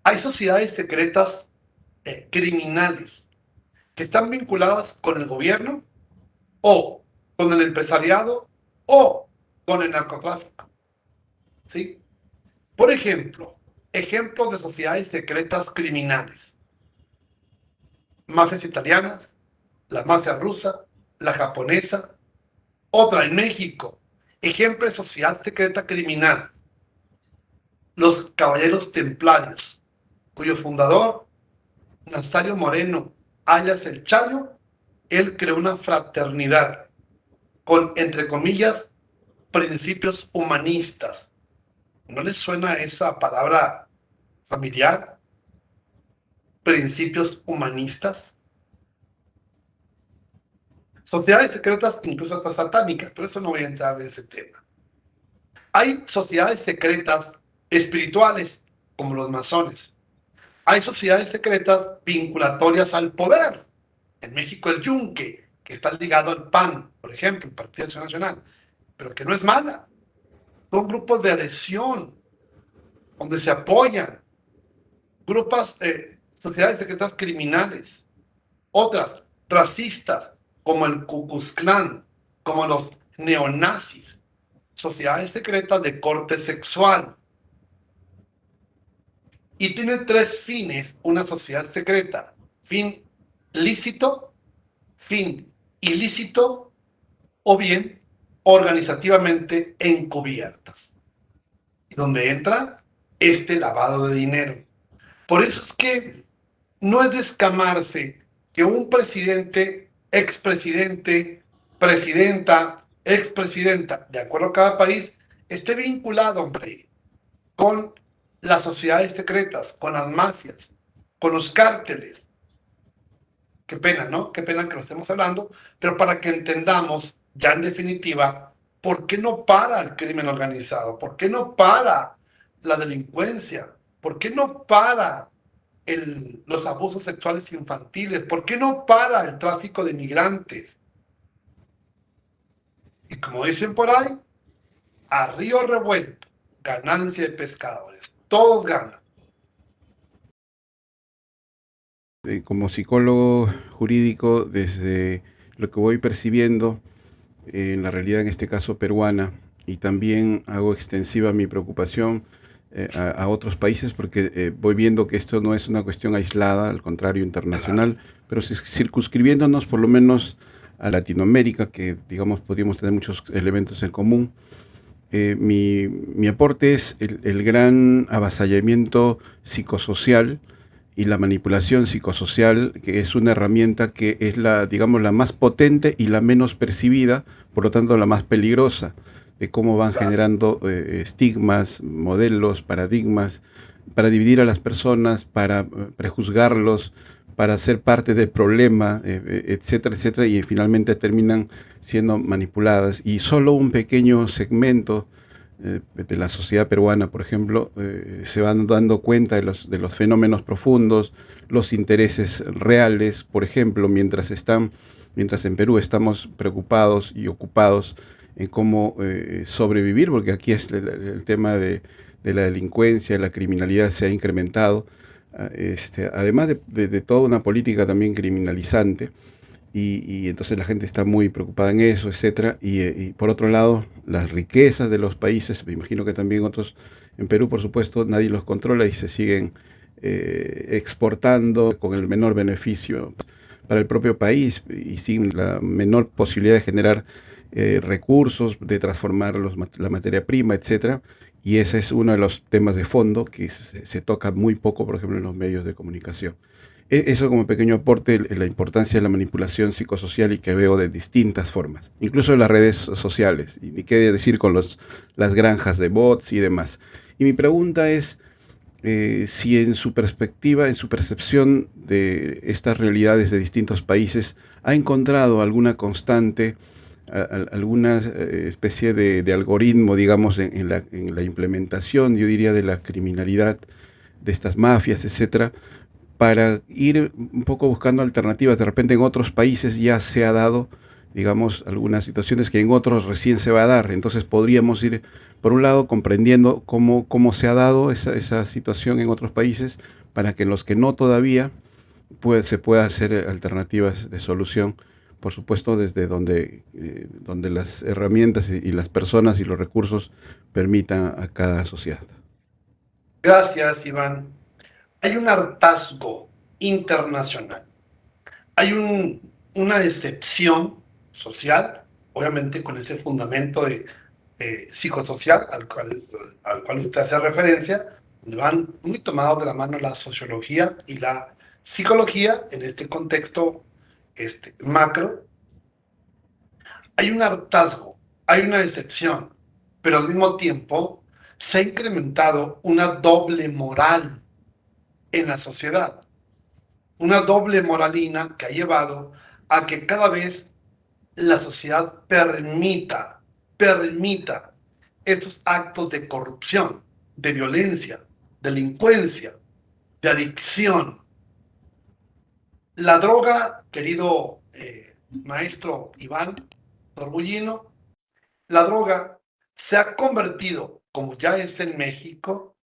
Hay sociedades secretas criminales que están vinculadas con el gobierno o con el empresariado o con el narcotráfico, ¿sí? Por ejemplo, ejemplos de sociedades secretas criminales: mafias italianas, la mafia rusa, la japonesa. Otra en México, ejemplo de sociedad secreta criminal: los Caballeros Templarios, cuyo fundador, Nazario Moreno, alias El Chayo, él creó una fraternidad con, entre comillas, principios humanistas. ¿No les suena esa palabra familiar? Principios humanistas. Sociedades secretas, incluso hasta satánicas, pero eso no voy a entrar en ese tema. Hay sociedades secretas espirituales, como los masones. Hay sociedades secretas vinculatorias al poder. En México el Yunque, que está ligado al PAN, por ejemplo, el Partido Acción Nacional, pero que no es mala. Son grupos de adhesión, donde se apoyan. Grupos, sociedades secretas criminales. Otras, racistas, como el Ku Klux Klan, como los neonazis. Sociedades secretas de corte sexual. Y tiene tres fines una sociedad secreta: fin lícito, fin ilícito o bien organizativamente encubiertas, donde entra este lavado de dinero. Por eso es que no es de escamarse que un presidente, expresidente, presidenta, expresidenta, de acuerdo a cada país, esté vinculado, hombre, con las sociedades secretas, con las mafias, con los cárteles. Qué pena, ¿no? Qué pena que lo estemos hablando, pero para que entendamos ya en definitiva por qué no para el crimen organizado, por qué no para la delincuencia, por qué no para los abusos sexuales infantiles, por qué no para el tráfico de migrantes. Y como dicen por ahí, a río revuelto, ganancia de pescadores, todos ganan. Como psicólogo jurídico, desde lo que voy percibiendo en la realidad, en este caso peruana, y también hago extensiva mi preocupación a otros países, porque voy viendo que esto no es una cuestión aislada, al contrario, internacional, pero circunscribiéndonos por lo menos a Latinoamérica, que digamos podríamos tener muchos elementos en común. Mi aporte es el gran avasallamiento psicosocial y la manipulación psicosocial, que es una herramienta que es la, digamos, la más potente y la menos percibida, por lo tanto la más peligrosa, de cómo van Claro. generando estigmas, modelos, paradigmas, para dividir a las personas, para prejuzgarlos, para ser parte del problema, etcétera, etcétera, y finalmente terminan siendo manipuladas. Y solo un pequeño segmento de la sociedad peruana, por ejemplo, se van dando cuenta de los fenómenos profundos, los intereses reales. Por ejemplo, mientras en Perú estamos preocupados y ocupados en cómo sobrevivir, porque aquí es el tema de la delincuencia, la criminalidad se ha incrementado, además de toda una política también criminalizante, y entonces la gente está muy preocupada en eso, etcétera. Y por otro lado, las riquezas de los países, me imagino que también otros, en Perú por supuesto, nadie los controla y se siguen exportando con el menor beneficio para el propio país y sin la menor posibilidad de generar recursos, de transformar la materia prima, etcétera. Y ese es uno de los temas de fondo que se toca muy poco, por ejemplo, en los medios de comunicación. Eso como pequeño aporte, la importancia de la manipulación psicosocial y que veo de distintas formas, incluso en las redes sociales, y ni qué decir con las granjas de bots y demás. Y mi pregunta es si en su perspectiva, en su percepción de estas realidades de distintos países, ha encontrado alguna constante, alguna especie de algoritmo, digamos, en la implementación, yo diría, de la criminalidad de estas mafias, etcétera, para ir un poco buscando alternativas. De repente en otros países ya se ha dado digamos, algunas situaciones que en otros recién se va a dar. Entonces podríamos ir, por un lado, comprendiendo cómo se ha dado esa situación en otros países, para que en los que no todavía, pues, se pueda hacer alternativas de solución, por supuesto, desde donde las herramientas y las personas y los recursos permitan a cada sociedad. Gracias, Iván. Hay un hartazgo internacional. Hay una decepción social, obviamente con ese fundamento de psicosocial al cual usted hace referencia, donde van muy tomados de la mano la sociología y la psicología en este contexto macro. Hay un hartazgo, hay una decepción, pero al mismo tiempo se ha incrementado una doble moral en la sociedad, una doble moralina que ha llevado a que cada vez la sociedad permita estos actos de corrupción, de violencia, delincuencia, de adicción. La droga, querido maestro Iván Torbellino, la droga se ha convertido, como ya es en México,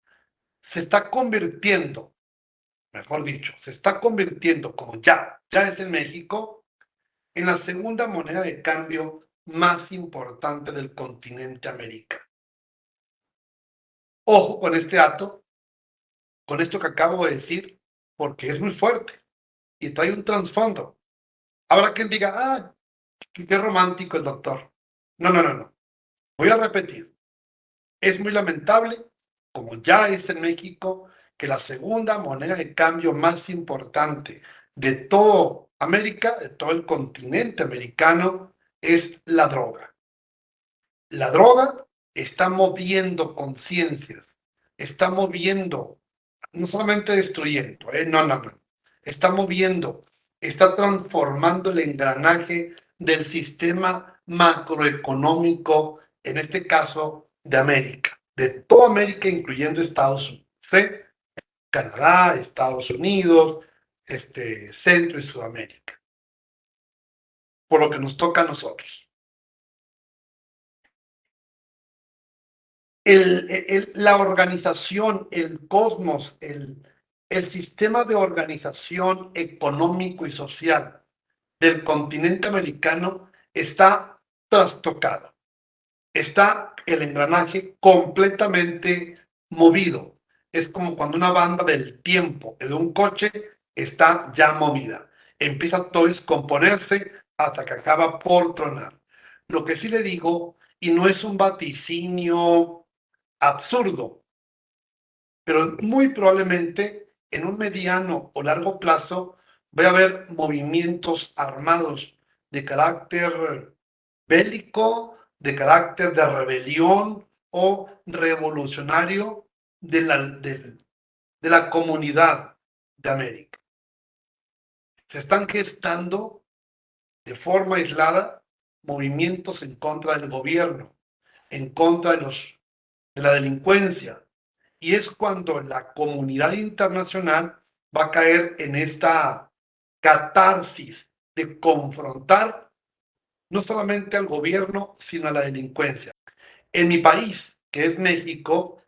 se está convirtiendo, mejor dicho, se está convirtiendo, como ya es en México, en la segunda moneda de cambio más importante del continente americano. Ojo con este dato, con esto que acabo de decir, porque es muy fuerte y trae un trasfondo. Habrá quien diga, qué romántico el doctor. No, no, no, no. Voy a repetir. Es muy lamentable, como ya es en México, que la segunda moneda de cambio más importante de toda América, de todo el continente americano, es la droga. La droga está moviendo conciencias, está moviendo, no solamente destruyendo, no, no, no, está moviendo, está transformando el engranaje del sistema macroeconómico, en este caso de América, de toda América, incluyendo Estados Unidos, ¿sí? Canadá, Estados Unidos, Centro y Sudamérica, por lo que nos toca a nosotros. La organización, el cosmos, el sistema de organización económico y social del continente americano está trastocado. Está el engranaje completamente movido. Es como cuando una banda del tiempo de un coche está ya movida. Empieza todo a descomponerse hasta que acaba por tronar. Lo que sí le digo, y no es un vaticinio absurdo, pero muy probablemente en un mediano o largo plazo va a haber movimientos armados de carácter bélico, de carácter de rebelión o revolucionario de la comunidad de América. Se están gestando de forma aislada movimientos en contra del gobierno, en contra de la delincuencia, y es cuando la comunidad internacional va a caer en esta catarsis de confrontar no solamente al gobierno, sino a la delincuencia. En mi país, que es México,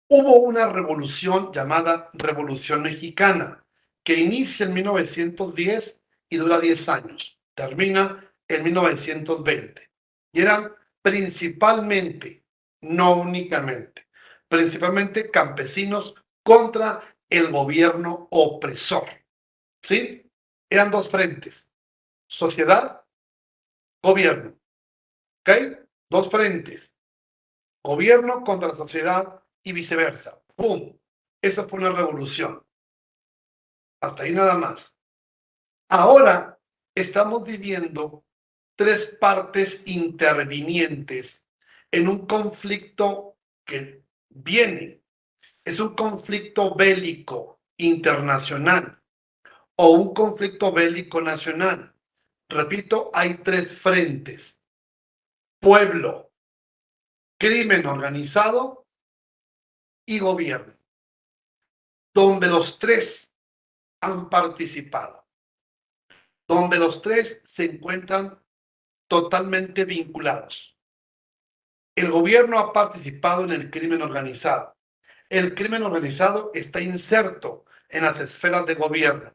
hubo una revolución llamada Revolución Mexicana, que inicia en 1910 y dura 10 años, termina en 1920. Y eran principalmente, no únicamente, principalmente campesinos contra el gobierno opresor. ¿Sí? Eran dos frentes, sociedad, gobierno. ¿Ok? Dos frentes, gobierno contra la sociedad y viceversa. ¡Pum! Esa fue una revolución. Hasta ahí nada más. Ahora estamos viviendo tres partes intervinientes en un conflicto que viene. Es un conflicto bélico internacional o un conflicto bélico nacional. Repito, hay tres frentes: pueblo, crimen organizado y gobierno, donde los tres han participado. donde los tres se encuentran totalmente vinculados. El gobierno ha participado en el crimen organizado. El crimen organizado está inserto en las esferas de gobierno.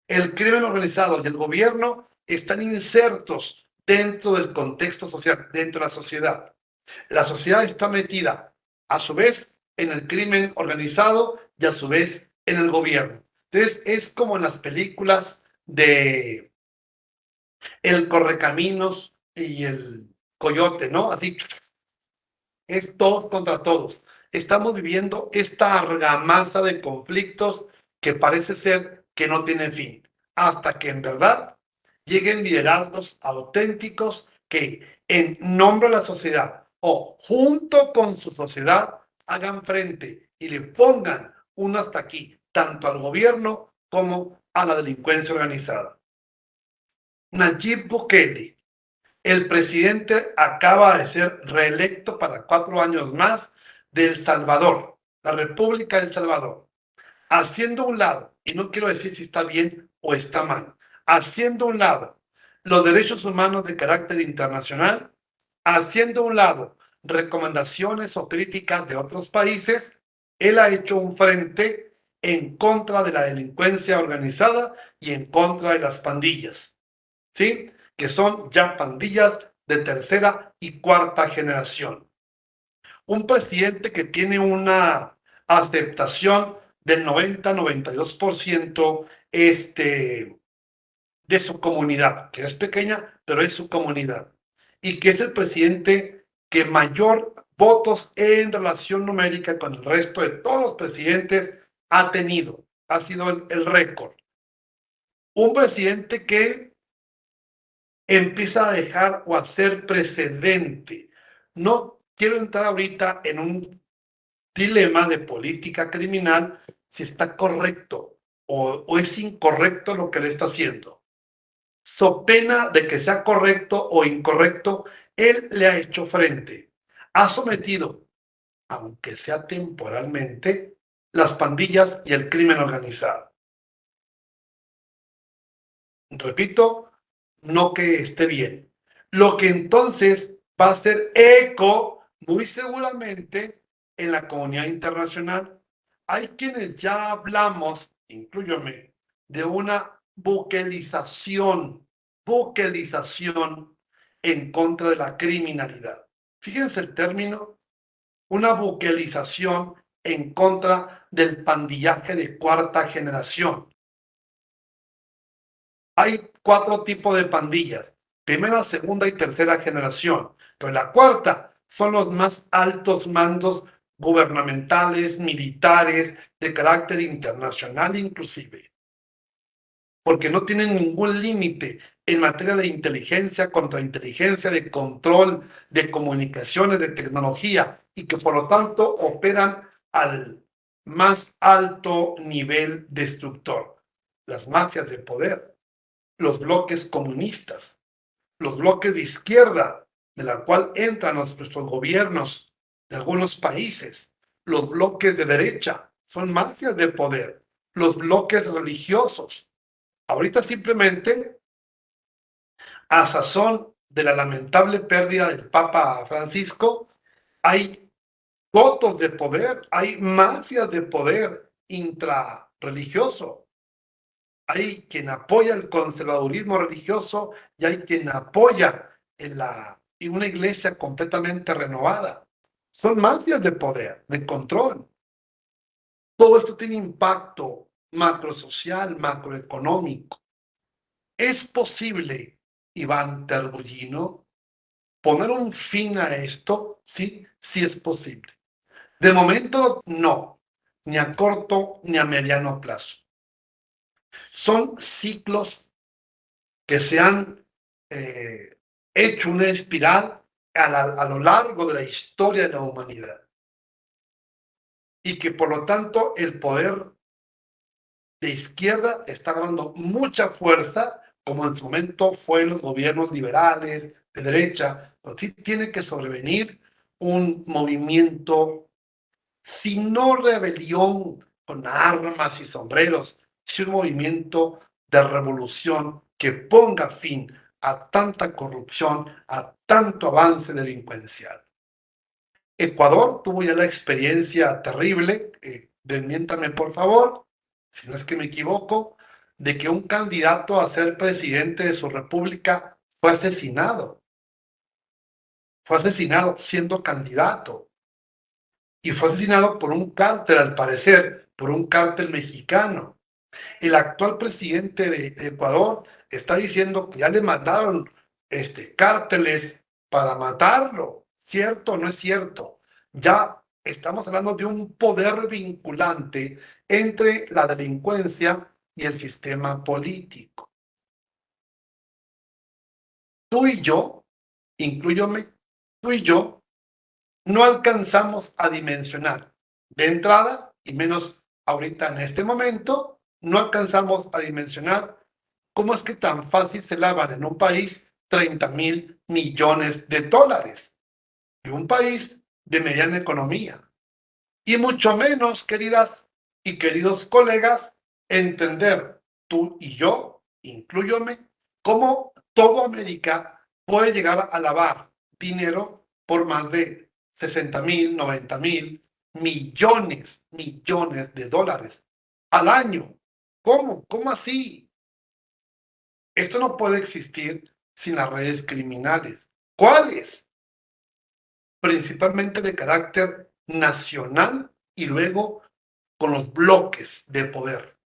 El crimen organizado y el gobierno están insertos dentro del contexto social, dentro de la sociedad. La sociedad está metida, a su vez, en el crimen organizado y a su vez en el gobierno. Entonces, es como en las películas de El Correcaminos y el Coyote, ¿no? Así, es todos contra todos. Estamos viviendo esta argamasa de conflictos que parece ser que no tienen fin, hasta que en verdad lleguen liderazgos auténticos que en nombre de la sociedad o junto con su sociedad hagan frente y le pongan un hasta aquí, tanto al gobierno como a la delincuencia organizada. Nayib Bukele, el presidente, acaba de ser reelecto para 4 años más de El Salvador, la República de El Salvador, haciendo a un lado, y no quiero decir si está bien o está mal, haciendo a un lado los derechos humanos de carácter internacional, haciendo a un lado recomendaciones o críticas de otros países. Él ha hecho un frente en contra de la delincuencia organizada y en contra de las pandillas, ¿sí? Que son ya pandillas de tercera y cuarta generación. Un presidente que tiene una aceptación del 90-92% de su comunidad, que es pequeña, pero es su comunidad, y que es el presidente que mayor votos en relación numérica con el resto de todos los presidentes ha tenido, ha sido el récord. Un presidente que empieza a dejar o a hacer precedente. No quiero entrar ahorita en un dilema de política criminal si está correcto o es incorrecto lo que le está haciendo. So pena de que sea correcto o incorrecto, él le ha hecho frente. Ha sometido, aunque sea temporalmente, las pandillas y el crimen organizado. Repito, no que esté bien. Lo que entonces va a hacer eco, muy seguramente, en la comunidad internacional. Hay quienes ya hablamos, incluyome, de una buquelización en contra de la criminalidad. Fíjense el término, una buquelización en contra del pandillaje de cuarta generación. Hay 4 tipos de pandillas, primera, segunda y tercera generación, pero la cuarta son los más altos mandos gubernamentales, militares, de carácter internacional inclusive, porque no tienen ningún límite en materia de inteligencia, contrainteligencia, de control, de comunicaciones, de tecnología, y que por lo tanto operan al más alto nivel destructor. Las mafias de poder, los bloques comunistas, los bloques de izquierda, de la cual entran nuestros gobiernos de algunos países, los bloques de derecha, son mafias de poder, los bloques religiosos. Ahorita simplemente, a sazón de la lamentable pérdida del Papa Francisco, hay votos de poder, hay mafias de poder intrarreligioso. Hay quien apoya el conservadurismo religioso y hay quien apoya en una iglesia completamente renovada. Son mafias de poder, de control. Todo esto tiene impacto macrosocial, macroeconómico. ¿Es posible, Iván Terbullino, poner un fin a esto? Sí, sí es posible. De momento, no, ni a corto ni a mediano plazo. Son ciclos que se han hecho una espiral a lo largo de la historia de la humanidad. Y que por lo tanto el poder de izquierda está ganando mucha fuerza, como en su momento fue en los gobiernos liberales, de derecha, pero sí tiene que sobrevenir un movimiento, si no rebelión con armas y sombreros, sí un movimiento de revolución que ponga fin a tanta corrupción, a tanto avance delincuencial. Ecuador tuvo ya la experiencia terrible, desmiéntame por favor, si no es que me equivoco, de que un candidato a ser presidente de su república fue asesinado. Fue asesinado siendo candidato. Y fue asesinado por un cártel, al parecer, por un cártel mexicano. El actual presidente de Ecuador está diciendo que ya le mandaron cárteles para matarlo. ¿Cierto o no es cierto? Ya estamos hablando de un poder vinculante entre la delincuencia y el sistema político. Tú y yo, incluyóme, tú y yo, no alcanzamos a dimensionar de entrada, y menos ahorita en este momento, no alcanzamos a dimensionar cómo es que tan fácil se lavan en un país 30,000 millones de dólares, y un país de mediana economía. Y mucho menos, queridas y queridos colegas, entender tú y yo, incluyóme, cómo toda América puede llegar a lavar dinero por más de 60,000, 90,000 millones de dólares al año. ¿Cómo? ¿Cómo así? Esto no puede existir sin las redes criminales. ¿Cuáles? Principalmente de carácter nacional y luego con los bloques de poder.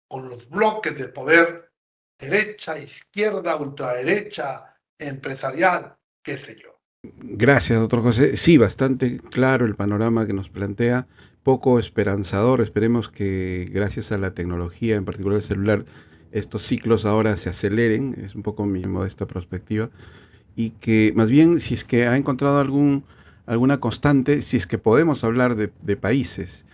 Con los bloques de poder, derecha, izquierda, ultraderecha, empresarial, qué sé yo. Gracias, doctor José. Sí, bastante claro el panorama que nos plantea, poco esperanzador. Esperemos que gracias a la tecnología, en particular el celular, estos ciclos ahora se aceleren, es un poco mi modesta perspectiva, y que más bien si es que ha encontrado alguna constante, si es que podemos hablar de países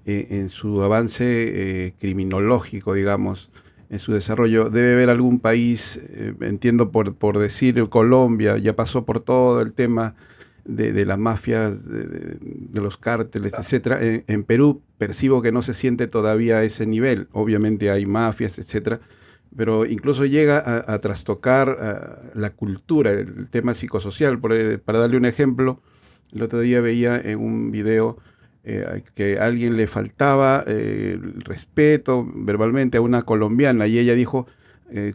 en su avance criminológico, digamos, en su desarrollo, debe haber algún país, entiendo por decir Colombia, ya pasó por todo el tema de las mafias, de los cárteles, etcétera. En Perú percibo que no se siente todavía a ese nivel, obviamente hay mafias, etcétera, pero incluso llega a trastocar la cultura, el tema psicosocial. Para darle un ejemplo, el otro día veía en un video que a alguien le faltaba el respeto verbalmente a una colombiana y ella dijo,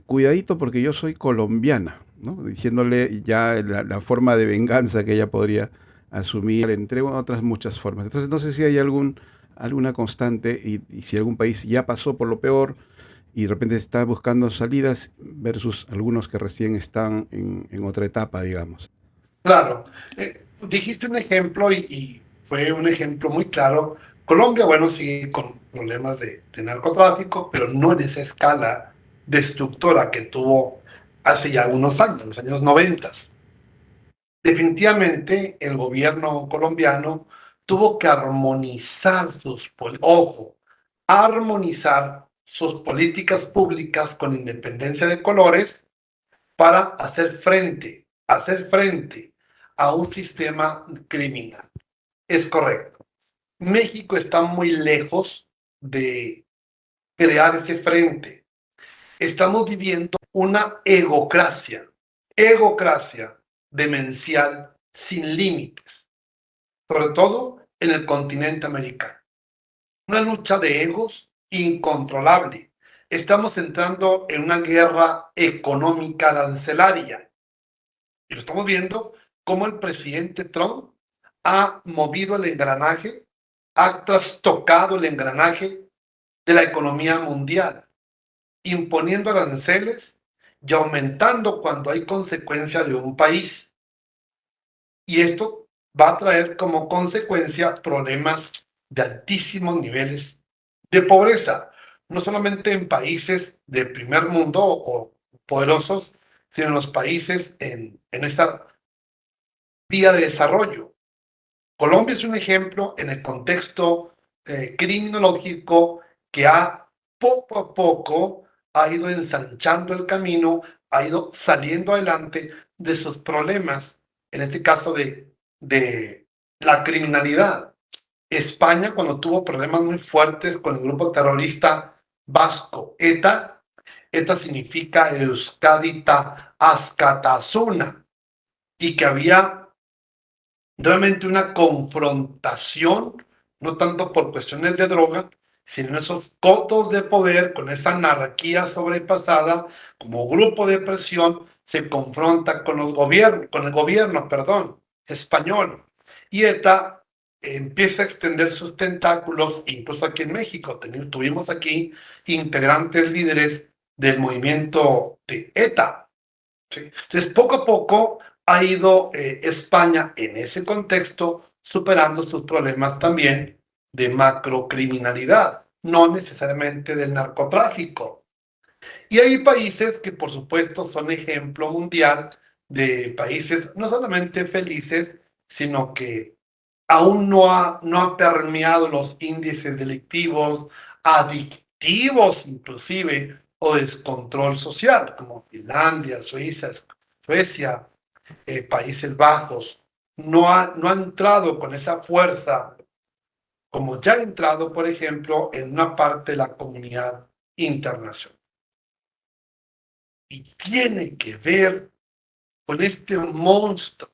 cuidadito porque yo soy colombiana, ¿no? Diciéndole ya la forma de venganza que ella podría asumir, entre otras muchas formas. Entonces no sé si hay alguna constante y si algún país ya pasó por lo peor y de repente está buscando salidas versus algunos que recién están en otra etapa, digamos. Claro, dijiste un ejemplo y fue un ejemplo muy claro. Colombia, bueno, sigue con problemas de narcotráfico, pero no en esa escala destructora que tuvo hace ya unos años, los años 90. Definitivamente el gobierno colombiano tuvo que armonizar sus políticas públicas con independencia de colores para hacer frente a un sistema criminal. Es correcto. México está muy lejos de crear ese frente. Estamos viviendo una egocracia demencial sin límites, sobre todo en el continente americano. Una lucha de egos incontrolable. Estamos entrando en una guerra económica arancelaria. Y lo estamos viendo cómo el presidente Trump ha movido el engranaje, ha trastocado el engranaje de la economía mundial, imponiendo aranceles y aumentando cuando hay consecuencia de un país. Y esto va a traer como consecuencia problemas de altísimos niveles de pobreza, no solamente en países de primer mundo o poderosos, sino en los países en esa vía de desarrollo. Colombia es un ejemplo en el contexto criminológico que poco a poco ha ido ensanchando el camino, ha ido saliendo adelante de sus problemas, en este caso de la criminalidad. España, cuando tuvo problemas muy fuertes con el grupo terrorista vasco ETA, ETA significa Euskadita Askatasuna, y que había realmente una confrontación, no tanto por cuestiones de droga, sino en esos cotos de poder, con esa anarquía sobrepasada, como grupo de presión, se confronta con el gobierno, español. Y ETA empieza a extender sus tentáculos, incluso aquí en México. Tuvimos aquí integrantes líderes del movimiento de ETA. ¿Sí? Entonces, poco a poco ha ido España en ese contexto superando sus problemas también de macrocriminalidad, no necesariamente del narcotráfico. Y hay países que por supuesto son ejemplo mundial de países no solamente felices, sino que aún no ha permeado los índices delictivos, adictivos inclusive, o descontrol social, como Finlandia, Suecia, Países Bajos. No ha entrado con esa fuerza, como ya ha entrado, por ejemplo, en una parte de la comunidad internacional. Y tiene que ver con este monstruo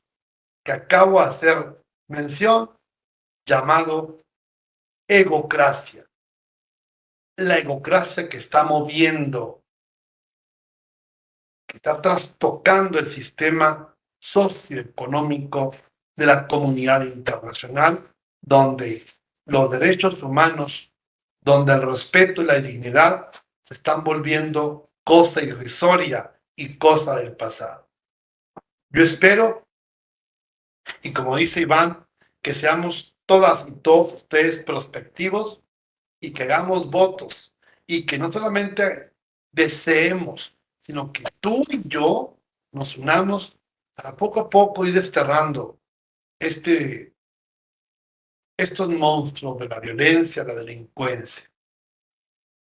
que acabo de hacer mención, llamado egocracia. La egocracia que está moviendo, que está trastocando el sistema socioeconómico de la comunidad internacional, donde los derechos humanos, donde el respeto y la dignidad se están volviendo cosa irrisoria y cosa del pasado. Yo espero, y como dice Iván, que seamos todas y todos ustedes prospectivos y que hagamos votos, y que no solamente deseemos, sino que tú y yo nos unamos para poco a poco ir desterrando estos monstruos de la violencia, la delincuencia.